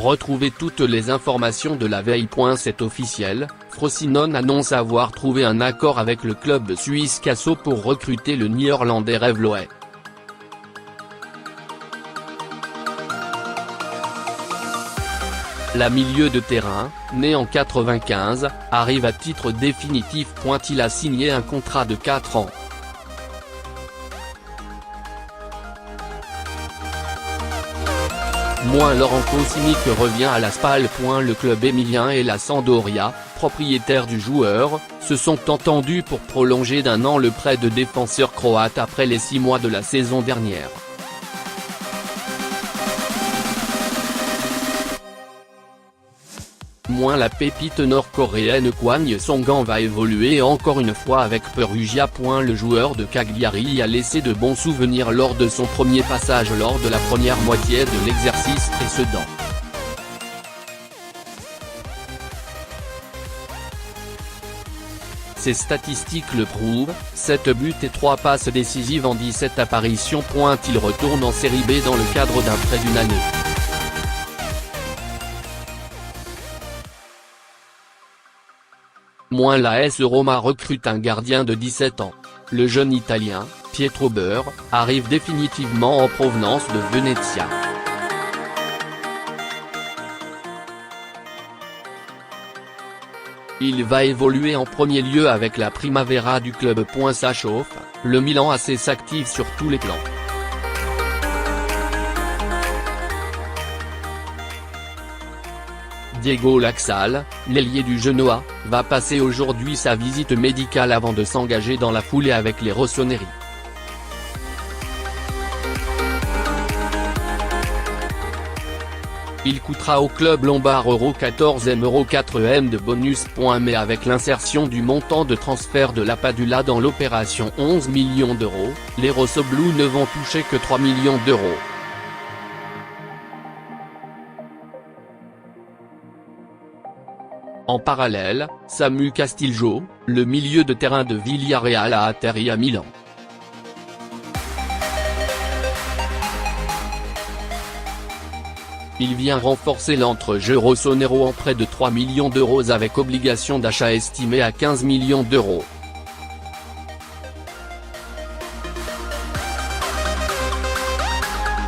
Retrouvez toutes les informations de la veille. C'est officiel, Frosinone annonce avoir trouvé un accord avec le club suisse Casso pour recruter le Néerlandais Revloé. La milieu de terrain, né en 95, arrive à titre définitif. Il a signé un contrat de 4 ans. Laurent Koscielny revient à la Spal. Le club émilien et la Sampdoria, propriétaires du joueur, se sont entendus pour prolonger d'1 an le prêt de défenseur croate après les 6 mois de la saison dernière. La pépite nord-coréenne Kwang Song va évoluer encore une fois avec Perugia. Le joueur de Cagliari a laissé de bons souvenirs lors de son premier passage lors de la première moitié de l'exercice précédent. Ses statistiques le prouvent, 7 buts et 3 passes décisives en 17 apparitions. Il retourne en Série B dans le cadre d'un prêt d'1 année. L'AS Roma recrute un gardien de 17 ans. Le jeune Italien, Pietro Beur, arrive définitivement en provenance de Venezia. Il va évoluer en premier lieu avec la Primavera du club. Ça chauffe, le Milan AC s'active sur tous les plans. Diego Laxalt, l'ailier du Genoa, va passer aujourd'hui sa visite médicale avant de s'engager dans la foulée avec les rossoneri. Il coûtera au club lombard 14,4 M de bonus. Mais avec l'insertion du montant de transfert de la Padula dans l'opération 11 millions d'euros, les rossoblus ne vont toucher que 3 millions d'euros. En parallèle, Samu Castillo, le milieu de terrain de Villarreal, a atterri à Milan. Il vient renforcer l'entre-jeu rossonero en près de 3 millions d'euros avec obligation d'achat estimée à 15 millions d'euros.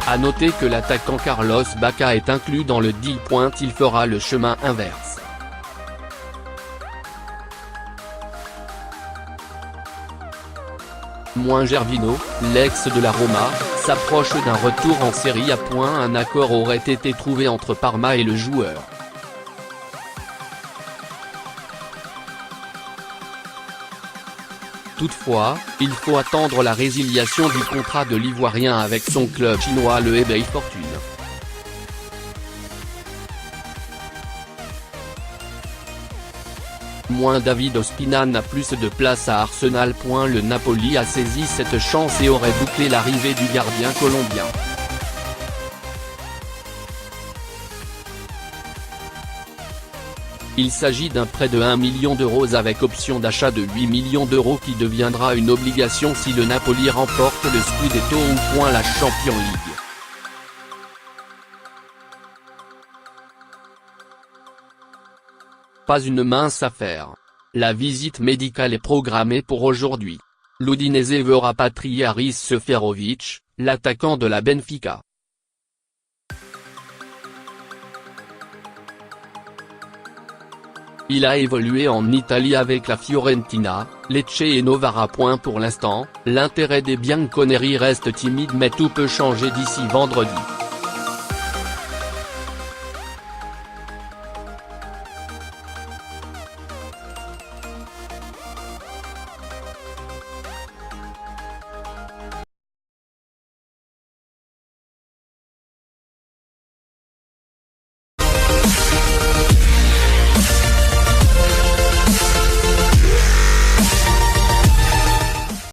A noter que l'attaquant Carlos Bacca est inclus dans le deal. Il fera le chemin inverse. Gervinho, l'ex de la Roma, s'approche d'un retour en Série A. Un accord aurait été trouvé entre Parma et le joueur. Toutefois, il faut attendre la résiliation du contrat de l'Ivoirien avec son club chinois, le Hebei Fortune. David Ospina n'a plus de place à Arsenal. Le Napoli a saisi cette chance et aurait bouclé l'arrivée du gardien colombien. Il s'agit d'un prêt de 1 million d'euros avec option d'achat de 8 millions d'euros qui deviendra une obligation si le Napoli remporte le Scudetto ou la Champions League. Pas une mince affaire. La visite médicale est programmée pour aujourd'hui. L'Udinese veut rapatrier Haris Seferovic, l'attaquant de la Benfica. Il a évolué en Italie avec la Fiorentina, Lecce et Novara. Pour l'instant, l'intérêt des bianconeri reste timide mais tout peut changer d'ici vendredi.